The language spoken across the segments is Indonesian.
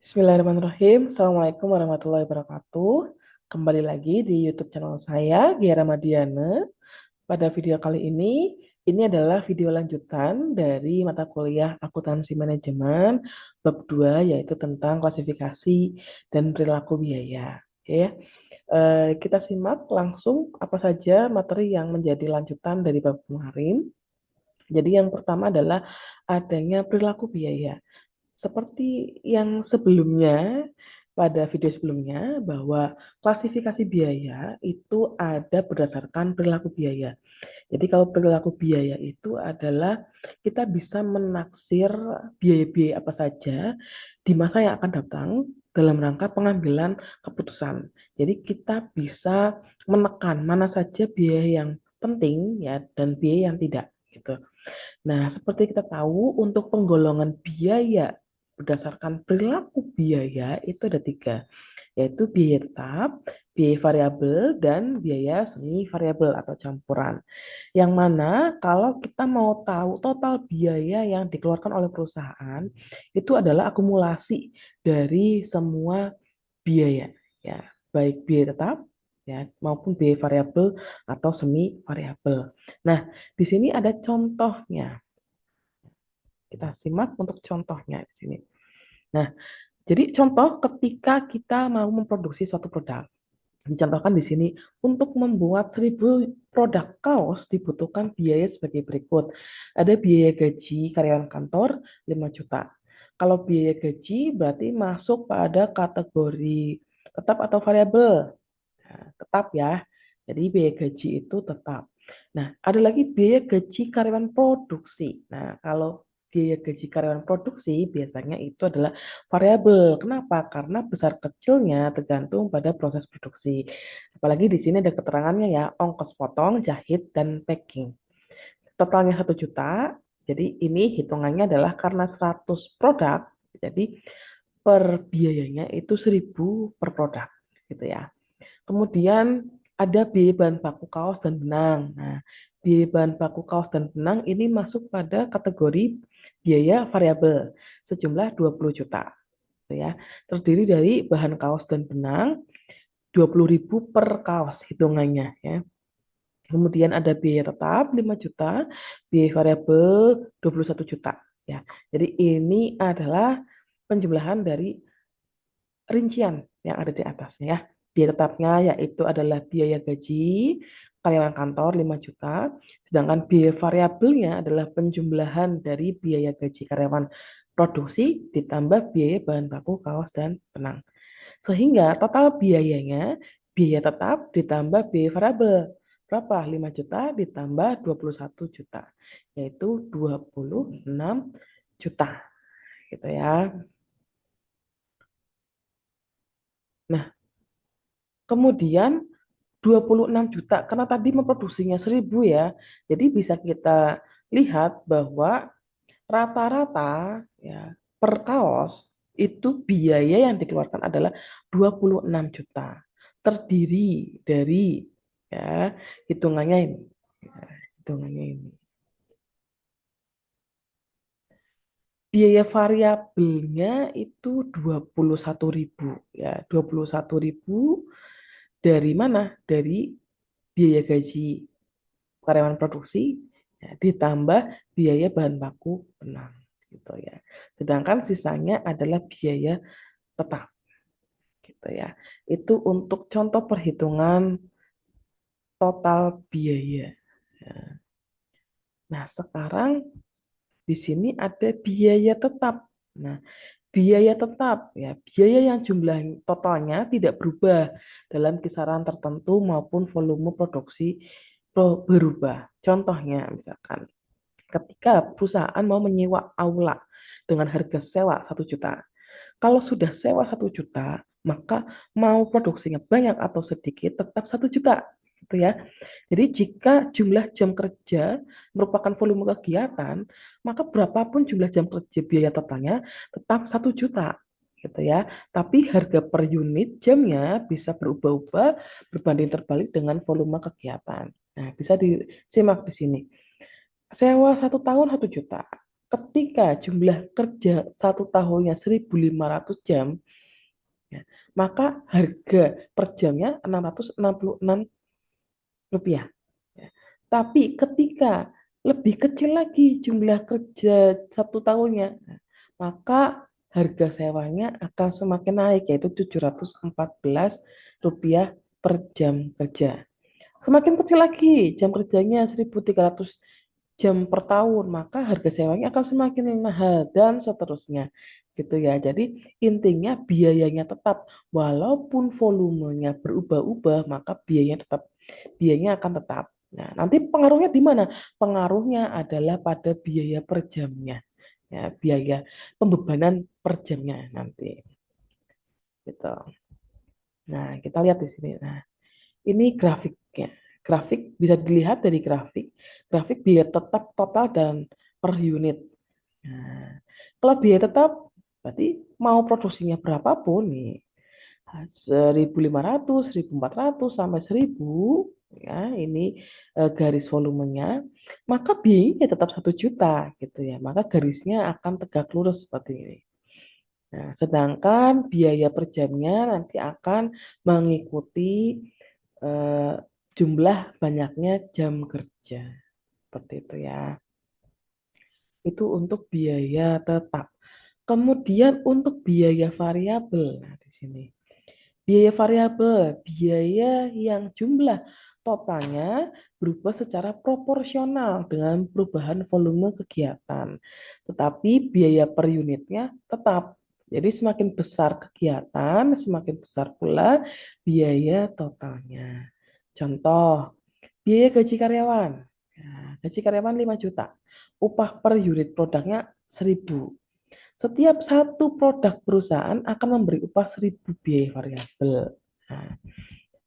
Bismillahirrahmanirrahim. Assalamualaikum warahmatullahi wabarakatuh. Kembali lagi di YouTube channel saya, Giara Madiana. Pada video kali ini adalah video lanjutan dari mata kuliah Akuntansi Manajemen bab 2, yaitu tentang klasifikasi dan perilaku biaya. Oke, ya. Kita simak langsung apa saja materi yang menjadi lanjutan dari bab kemarin. Jadi yang pertama adalah adanya perilaku biaya. Seperti yang sebelumnya, pada video sebelumnya, bahwa klasifikasi biaya itu ada berdasarkan perilaku biaya. Jadi kalau perilaku biaya itu adalah kita bisa menaksir biaya-biaya apa saja di masa yang akan datang dalam rangka pengambilan keputusan. Jadi kita bisa menekan mana saja biaya yang penting ya dan biaya yang tidak gitu. Nah, seperti kita tahu, untuk penggolongan biaya berdasarkan perilaku biaya itu ada tiga, yaitu biaya tetap, biaya variabel, dan biaya semi variabel atau campuran. Yang mana kalau kita mau tahu total biaya yang dikeluarkan oleh perusahaan, itu adalah akumulasi dari semua biaya, ya, baik biaya tetap ya maupun biaya variabel atau semi variabel. Nah, di sini ada contohnya. Kita simak untuk contohnya di sini. Nah, jadi contoh ketika kita mau memproduksi suatu produk. Dicontohkan di sini, untuk membuat 1.000 produk kaos dibutuhkan biaya sebagai berikut. Ada biaya gaji karyawan kantor 5 juta. Kalau biaya gaji berarti masuk pada kategori tetap atau variabel. Nah, tetap ya. Jadi biaya gaji itu tetap. Nah, ada lagi biaya gaji karyawan produksi. Nah, kalau biaya gaji karyawan produksi biasanya itu adalah variabel. Kenapa? Karena besar kecilnya tergantung pada proses produksi. Apalagi di sini ada keterangannya ya, ongkos potong, jahit, dan packing. Totalnya 1 juta. Jadi ini hitungannya adalah karena 100 produk. Jadi per biayanya itu 1.000 per produk gitu ya. Kemudian ada biaya bahan baku kaos dan benang. Nah, biaya bahan baku kaos dan benang ini masuk pada kategori biaya variabel sejumlah 20 juta. Gitu ya. Terdiri dari bahan kaos dan benang 20.000 per kaos hitungannya ya. Kemudian ada biaya tetap 5 juta, biaya variabel 21 juta ya. Jadi ini adalah penjumlahan dari rincian yang ada di atasnya ya. Biaya tetapnya yaitu adalah biaya gaji karyawan kantor 5 juta, sedangkan biaya variabelnya adalah penjumlahan dari biaya gaji karyawan produksi ditambah biaya bahan baku kaos dan benang. Sehingga total biayanya biaya tetap ditambah biaya variabel. Berapa? 5 juta ditambah 21 juta, yaitu 26 juta gitu ya. Nah, kemudian 26 juta, karena tadi memproduksinya 1.000 ya, jadi bisa kita lihat bahwa rata-rata ya per kaos itu biaya yang dikeluarkan adalah 26 juta. Terdiri dari ya hitungannya ini. Ya, hitungannya ini. Biaya variabelnya itu 21.000 ya, 21.000 dari mana? Dari biaya gaji karyawan produksi ya, ditambah biaya bahan baku benang gitu ya. Sedangkan sisanya adalah biaya tetap gitu ya. Itu untuk contoh perhitungan total biaya. Ya. Nah, sekarang di sini ada biaya tetap. Nah, biaya tetap ya, biaya yang jumlah totalnya tidak berubah dalam kisaran tertentu maupun volume produksi berubah. Contohnya misalkan ketika perusahaan mau menyewa aula dengan harga sewa 1 juta. Kalau sudah sewa 1 juta, maka mau produksinya banyak atau sedikit tetap 1 juta. Gitu ya. Jadi jika jumlah jam kerja merupakan volume kegiatan, maka berapapun jumlah jam kerja biaya totalnya tetap 1 juta. Gitu ya. Tapi harga per unit jamnya bisa berubah-ubah berbanding terbalik dengan volume kegiatan. Nah, bisa disimak di sini. Sewa 1 tahun 1 juta. ketika jumlah kerja 1 tahunnya 1.500 jam, ya, maka harga per jamnya Rp666. Ya. Tapi ketika lebih kecil lagi jumlah kerja 1 tahunnya, maka harga sewanya akan semakin naik, yaitu Rp714 per jam kerja. Semakin kecil lagi jam kerjanya 1.300 jam per tahun, maka harga sewanya akan semakin mahal dan seterusnya. Gitu ya. Jadi intinya biayanya tetap walaupun volumenya berubah-ubah, maka biayanya akan tetap. Nah, nanti pengaruhnya di mana? Pengaruhnya adalah pada biaya per jamnya. Ya, biaya pembebanan per jamnya nanti. Gitu. Nah, kita lihat di sini. Nah, ini grafiknya. Grafik bisa dilihat dari grafik. Grafik biaya tetap total dan per unit. Nah, kalau biaya tetap berarti mau produksinya berapapun nih, 1.500, 1.400 sampai 1.000, ya ini garis volumenya, maka biayanya tetap 1 juta gitu ya. Maka garisnya akan tegak lurus seperti ini. Nah, sedangkan biaya per jamnya nanti akan mengikuti eh, jumlah banyaknya jam kerja. Seperti itu ya. Itu untuk biaya tetap. Kemudian untuk biaya variabel. Nah, di sini. Biaya variabel, biaya yang jumlah totalnya berubah secara proporsional dengan perubahan volume kegiatan. Tetapi biaya per unitnya tetap. Jadi semakin besar kegiatan, semakin besar pula biaya totalnya. Contoh, biaya gaji karyawan. Nah, gaji karyawan 5 juta. Upah per unit produknya 1.000. Setiap satu produk perusahaan akan memberi upah 1.000 biaya variabel. Nah,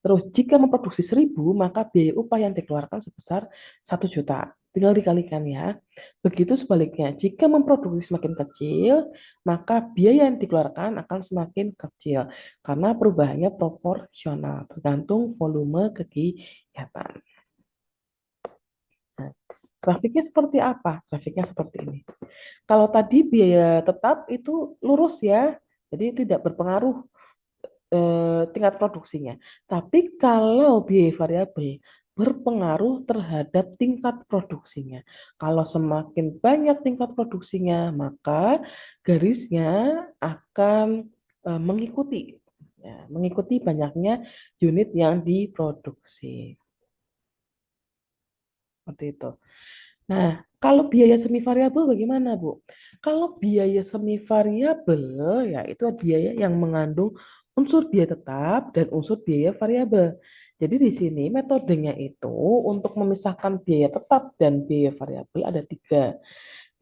terus jika memproduksi 1.000, maka biaya upah yang dikeluarkan sebesar 1 juta. Tinggal dikalikan ya. Begitu sebaliknya, jika memproduksi semakin kecil, maka biaya yang dikeluarkan akan semakin kecil. Karena perubahannya proporsional, tergantung volume kegiatan. Nah, grafiknya seperti apa? Grafiknya seperti ini. Kalau tadi biaya tetap itu lurus ya, jadi tidak berpengaruh tingkat produksinya. Tapi kalau biaya variabel berpengaruh terhadap tingkat produksinya. Kalau semakin banyak tingkat produksinya, maka garisnya akan mengikuti, ya, mengikuti banyaknya unit yang diproduksi. Seperti itu. Nah, kalau biaya semi variabel bagaimana, Bu? Kalau biaya semi variabel, ya itu biaya yang mengandung unsur biaya tetap dan unsur biaya variabel. Jadi di sini metodenya itu untuk memisahkan biaya tetap dan biaya variabel ada 3.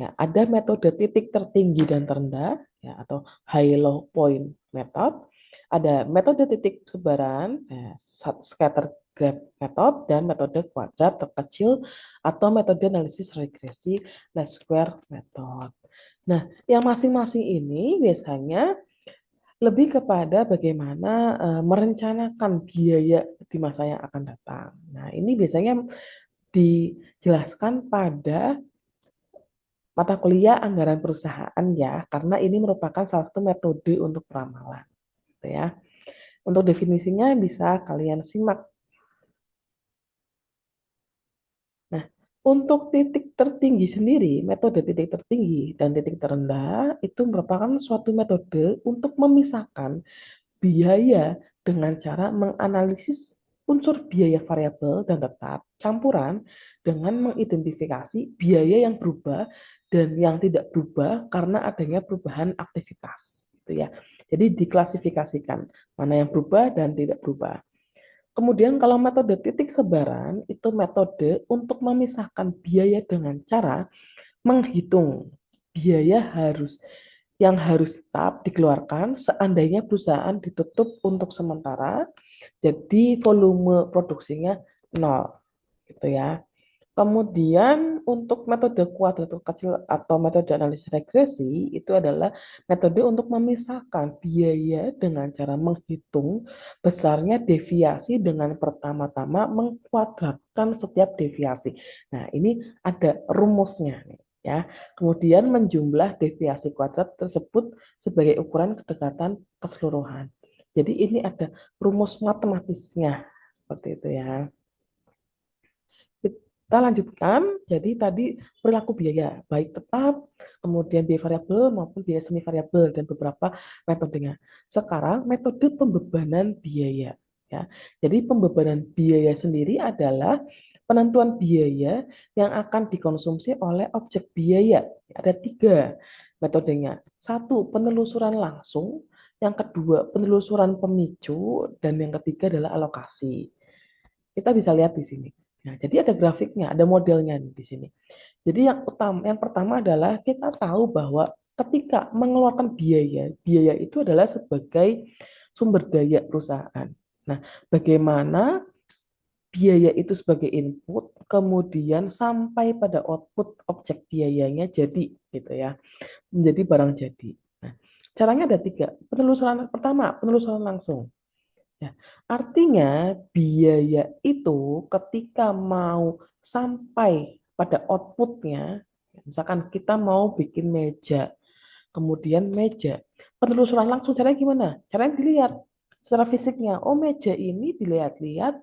Ya, ada metode titik tertinggi dan terendah, ya, atau high low point method. Ada metode titik sebaran, ya, scatter graph method, dan metode kuadrat terkecil atau metode analisis regresi least square method. Nah, yang masing-masing ini biasanya lebih kepada bagaimana merencanakan biaya di masa yang akan datang. Nah, ini biasanya dijelaskan pada mata kuliah anggaran perusahaan ya, karena ini merupakan salah satu metode untuk peramalan, gitu ya. Untuk definisinya bisa kalian simak. Nah, untuk titik tertinggi sendiri, metode titik tertinggi dan titik terendah itu merupakan suatu metode untuk memisahkan biaya dengan cara menganalisis unsur biaya variabel dan tetap campuran dengan mengidentifikasi biaya yang berubah dan yang tidak berubah karena adanya perubahan aktivitas, gitu ya. Jadi diklasifikasikan mana yang berubah dan tidak berubah. Kemudian kalau metode titik sebaran itu metode untuk memisahkan biaya dengan cara menghitung biaya yang harus tetap dikeluarkan seandainya perusahaan ditutup untuk sementara, jadi volume produksinya nol, gitu ya. Kemudian untuk metode kuadratur kecil atau metode analisis regresi itu adalah metode untuk memisahkan biaya dengan cara menghitung besarnya deviasi dengan pertama-tama mengkuadratkan setiap deviasi. Nah, ini ada rumusnya nih. ya. Kemudian menjumlah deviasi kuadrat tersebut sebagai ukuran kedekatan keseluruhan. Jadi ini ada rumus matematisnya seperti itu ya. Kita lanjutkan, jadi tadi perilaku biaya, baik tetap, kemudian biaya variabel maupun biaya semi variabel dan beberapa metodenya. Sekarang metode pembebanan biaya. Ya. Jadi pembebanan biaya sendiri adalah penentuan biaya yang akan dikonsumsi oleh objek biaya. Ada 3 metodenya. 1, penelusuran langsung, yang kedua penelusuran pemicu, dan yang ketiga adalah alokasi. Kita bisa lihat di sini. Nah, jadi ada grafiknya, ada modelnya di sini. Jadi yang pertama adalah kita tahu bahwa ketika mengeluarkan biaya, biaya itu adalah sebagai sumber daya perusahaan. Nah, bagaimana biaya itu sebagai input, kemudian sampai pada output objek biayanya jadi, gitu ya, menjadi barang jadi. Nah, caranya ada 3. Penelusuran pertama, penelusuran langsung. Ya, artinya biaya itu ketika mau sampai pada outputnya, misalkan kita mau bikin meja, kemudian meja, penelusuran langsung caranya gimana? Caranya dilihat secara fisiknya. Oh, meja ini dilihat-lihat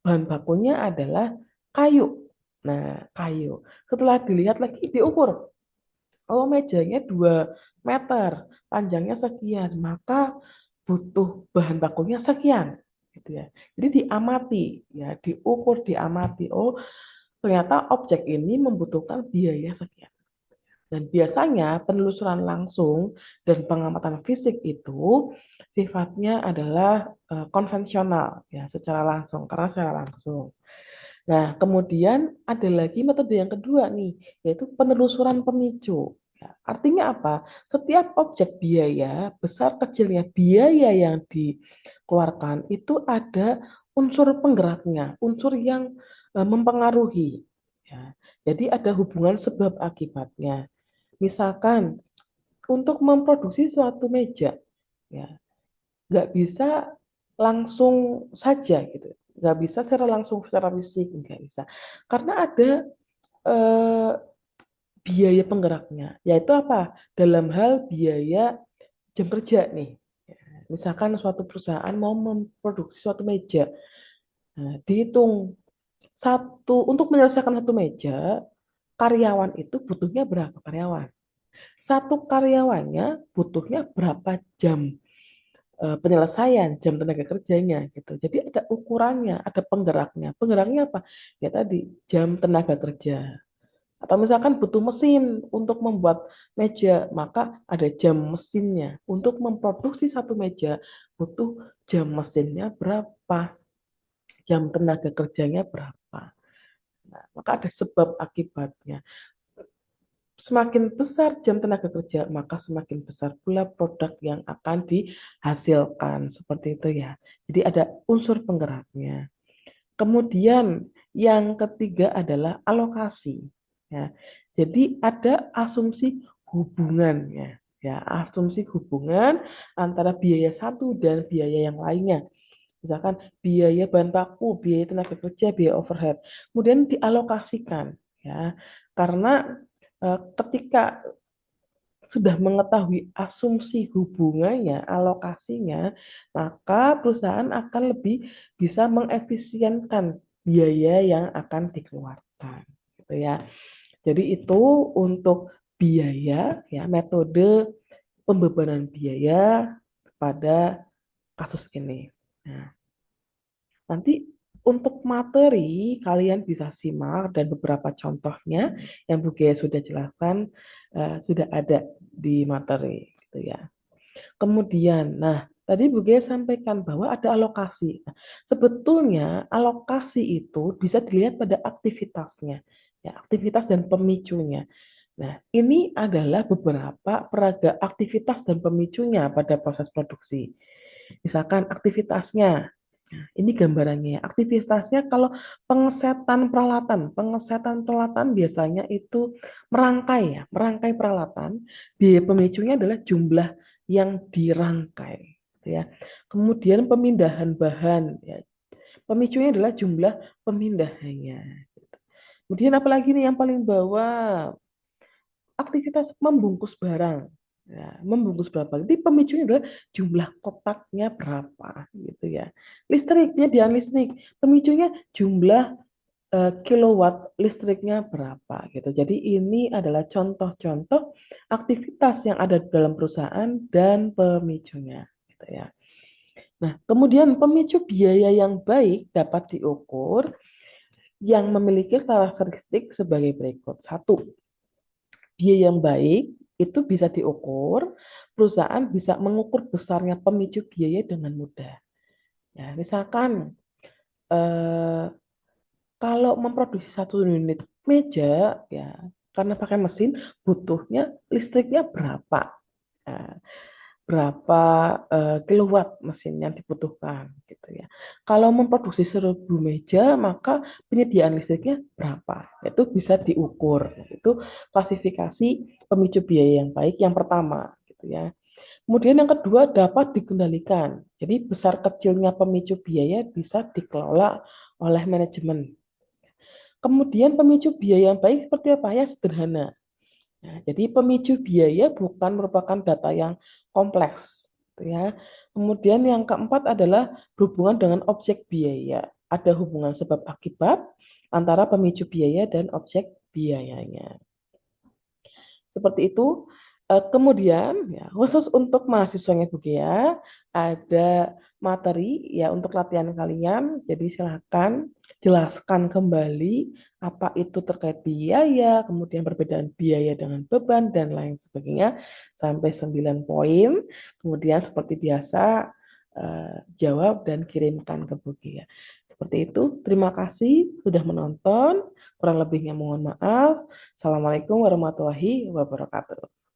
bahan bakunya adalah kayu. Nah, kayu. Setelah dilihat lagi diukur. Oh, mejanya 2 meter, panjangnya sekian, maka butuh bahan bakunya sekian. Gitu ya. Jadi diamati, ya, diukur, diamati. Oh, ternyata objek ini membutuhkan biaya sekian. Dan biasanya penelusuran langsung dan pengamatan fisik itu sifatnya adalah konvensional, ya, secara langsung, karena secara langsung. Nah, kemudian ada lagi metode yang kedua nih, yaitu penelusuran pemicu. Ya, artinya apa? Setiap objek biaya, besar kecilnya biaya yang dikeluarkan, itu ada unsur penggeraknya, unsur yang mempengaruhi. Ya. Jadi ada hubungan sebab akibatnya. Misalkan untuk memproduksi suatu meja, ya, nggak bisa langsung saja gitu, nggak bisa secara langsung secara fisik, nggak bisa, karena ada eh, biaya penggeraknya, yaitu apa? Dalam hal biaya jam kerja nih. Misalkan suatu perusahaan mau memproduksi suatu meja, nah, dihitung untuk menyelesaikan satu meja, karyawan itu butuhnya berapa karyawan? Satu karyawannya butuhnya berapa jam penyelesaian jam tenaga kerjanya gitu. Jadi ada ukurannya, ada penggeraknya. Penggeraknya apa? Ya tadi jam tenaga kerja. Atau misalkan butuh mesin untuk membuat meja, maka ada jam mesinnya. Untuk memproduksi satu meja butuh jam mesinnya berapa, jam tenaga kerjanya berapa. Nah, maka ada sebab akibatnya. Semakin besar jam tenaga kerja, maka semakin besar pula produk yang akan dihasilkan. Seperti itu ya. Jadi ada unsur penggeraknya. Kemudian yang ketiga adalah alokasi. Ya. Jadi ada asumsi hubungannya. Ya, asumsi hubungan antara biaya satu dan biaya yang lainnya. Misalkan biaya bahan baku, biaya tenaga kerja, biaya overhead. Kemudian dialokasikan. Ya, karena ketika sudah mengetahui asumsi hubungannya, alokasinya, maka perusahaan akan lebih bisa mengefisienkan biaya yang akan dikeluarkan, gitu ya. Jadi itu untuk biaya, ya, metode pembebanan biaya pada kasus ini. Nah, nanti untuk materi kalian bisa simak dan beberapa contohnya yang Bu Gaya sudah jelaskan sudah ada di materi gitu ya. Kemudian, nah tadi Bu Gaya sampaikan bahwa ada alokasi. Nah, sebetulnya alokasi itu bisa dilihat pada aktivitasnya, ya, aktivitas dan pemicunya. Nah, ini adalah beberapa peraga aktivitas dan pemicunya pada proses produksi. Misalkan aktivitasnya, nah, ini gambarannya. Aktivitasnya kalau pengesetan peralatan biasanya itu merangkai, ya, merangkai peralatan. Biaya pemicunya adalah jumlah yang dirangkai, gitu ya. Kemudian pemindahan bahan, ya. Pemicunya adalah jumlah pemindahannya. Kemudian apalagi nih yang paling bawah? aktivitas membungkus barang. Ya, membungkus berapa? Jadi pemicunya adalah jumlah kotaknya berapa, gitu ya. Listrik, penyediaan listrik. Pemicunya jumlah kilowatt listriknya berapa, gitu. Jadi ini adalah contoh-contoh aktivitas yang ada di dalam perusahaan dan pemicunya, gitu ya. Nah, kemudian pemicu biaya yang baik dapat diukur yang memiliki karakteristik sebagai berikut. Satu, biaya yang baik itu bisa diukur, perusahaan bisa mengukur besarnya pemicu biaya dengan mudah. Ya, misalkan eh, kalau memproduksi satu unit meja, ya karena pakai mesin, butuhnya listriknya berapa? Nah, berapa kilowatt mesin yang dibutuhkan gitu ya. Kalau memproduksi 1.000 meja, maka penyediaan listriknya berapa? Itu bisa diukur. Itu klasifikasi pemicu biaya yang baik yang pertama gitu ya. Kemudian yang kedua dapat dikendalikan. Jadi besar kecilnya pemicu biaya bisa dikelola oleh manajemen. Kemudian pemicu biaya yang baik seperti apa ya? Sederhana. Nah, jadi pemicu biaya bukan merupakan data yang kompleks, gitu ya. Kemudian yang keempat adalah berhubungan dengan objek biaya. Ada hubungan sebab akibat antara pemicu biaya dan objek biayanya. Seperti itu. Kemudian ya, khusus untuk mahasiswanya Bu Gea ada materi ya untuk latihan kalian. Jadi silakan jelaskan kembali apa itu terkait biaya, kemudian perbedaan biaya dengan beban dan lain sebagainya sampai 9 poin. Kemudian seperti biasa jawab dan kirimkan ke Bu Gea. Seperti itu. Terima kasih sudah menonton. Kurang lebihnya mohon maaf. Assalamualaikum warahmatullahi wabarakatuh.